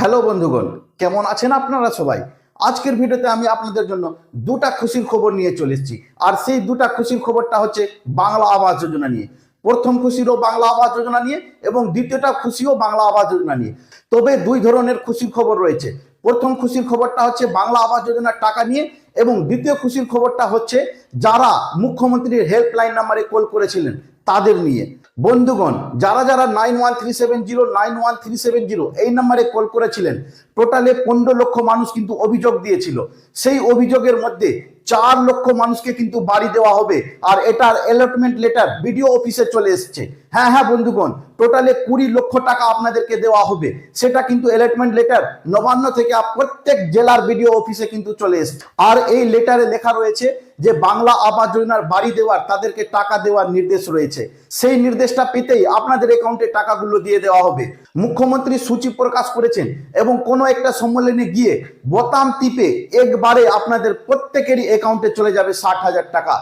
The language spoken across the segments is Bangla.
হ্যালো বন্ধুগণ, কেমন আছেন আপনারা সবাই? আজকের ভিডিওতে আমি আপনাদের জন্য দুটা খুশির খবর নিয়ে চলে এসেছি। আর সেই দুটা খুশির খবরটা হচ্ছে বাংলা আবাস যোজনা নিয়ে। প্রথম খুশিরও বাংলা আবাস যোজনা নিয়ে এবং দ্বিতীয়টা খুশিও বাংলা আবাস যোজনা নিয়ে। তবে দুই ধরনের খুশির খবর রয়েছে। প্রথম খুশির খবরটা হচ্ছে বাংলা আবাস যোজনার টাকা নিয়ে এবং দ্বিতীয় খুশির খবরটা হচ্ছে যারা মুখ্যমন্ত্রীর হেল্পলাইন নাম্বারে কল করেছিলেন তাদের নিয়ে। বন্ধুগণ, যারা যারা 9137091370 এই নাম্বারে কল করেছিলেন, টোটালে 15 লক্ষ মানুষ কিন্তু অভিযোগ দিয়েছিল। সেই অভিযোগের মধ্যে 4 লক্ষ মানুষকে কিন্তু বাড়ি দেওয়া হবে। আর এটার অ্যালটমেন্ট লেটার বিডিও অফিসে চলে এসেছে। হ্যাঁ বন্ধুগণ, টোটালে 20 লক্ষ টাকা আপনাদেরকে দেওয়া হবে। সেটা কিন্তু অ্যালটমেন্ট লেটার নবান্ন থেকে প্রত্যেক জেলার বিডিও অফিসে কিন্তু চলে এসেছে। আর এই লেটারে লেখা রয়েছে যে বাংলা আবাস যোজনার বাড়ি দেওয়ার, তাদেরকে টাকা দেওয়ার নির্দেশ রয়েছে। সেই নির্দেশটা পেতেই আপনাদের অ্যাকাউন্টে টাকাগুলো দিয়ে দেওয়া হবে। মুখ্যমন্ত্রী সূচি প্রকাশ করেছেন এবং কোনো একটা সম্মেলনে গিয়ে বোতাম টিপে একবারে আপনাদের প্রত্যেকেরই অ্যাকাউন্টে চলে যাবে 60,000 টাকা।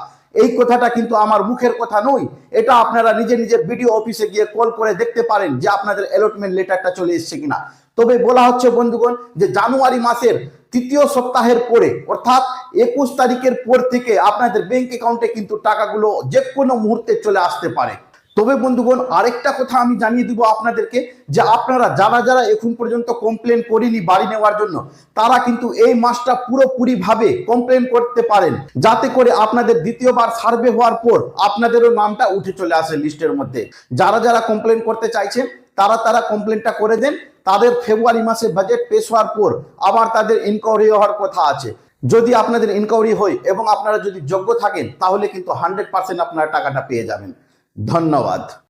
এই কথাটা কিন্তু আমার মুখের কথা নয়, এটা আপনারা নিজের বিডিও অফিসে গিয়ে কল করে দেখতে পারেন যে আপনাদের অ্যালটমেন্ট লেটারটা চলে এসেছে কিনা। তবে বলা হচ্ছে বন্ধুগণ যে জানুয়ারি মাসের তৃতীয় সপ্তাহের পরে অর্থাৎ 21 তারিখের পর থেকে আপনাদের ব্যাংক অ্যাকাউন্টে কিন্তু টাকাগুলো যে কোনো মুহূর্তে চলে আসতে পারে। তবে বন্ধুগণ, আরেকটা কথা আমি জানিয়ে দিব আপনাদেরকে যে আপনারা যারা যারা এখন পর্যন্ত কমপ্লেন করেনি বাড়ি নেওয়ার জন্য, তারা কিন্তু এই মাসটা পুরোপুরি ভাবে কমপ্লেন করতে পারেন, যাতে করে আপনাদের দ্বিতীয়বার সার্ভে হওয়ার পর আপনাদেরও নামটা উঠে চলে আসে লিস্টের মধ্যে। যারা যারা কমপ্লেন করতে চাইছেন তারা কমপ্লেনটা করে দেন। তাদের ফেব্রুয়ারি মাসে বাজেট পেশ হওয়ার পর আবার তাদের ইনকোয়ারি হওয়ার কথা আছে। যদি আপনাদের ইনকোয়ারি হয় এবং আপনারা যদি যোগ্য থাকেন তাহলে কিন্তু 100% আপনারা টাকাটা পেয়ে যাবেন। ধন্যবাদ।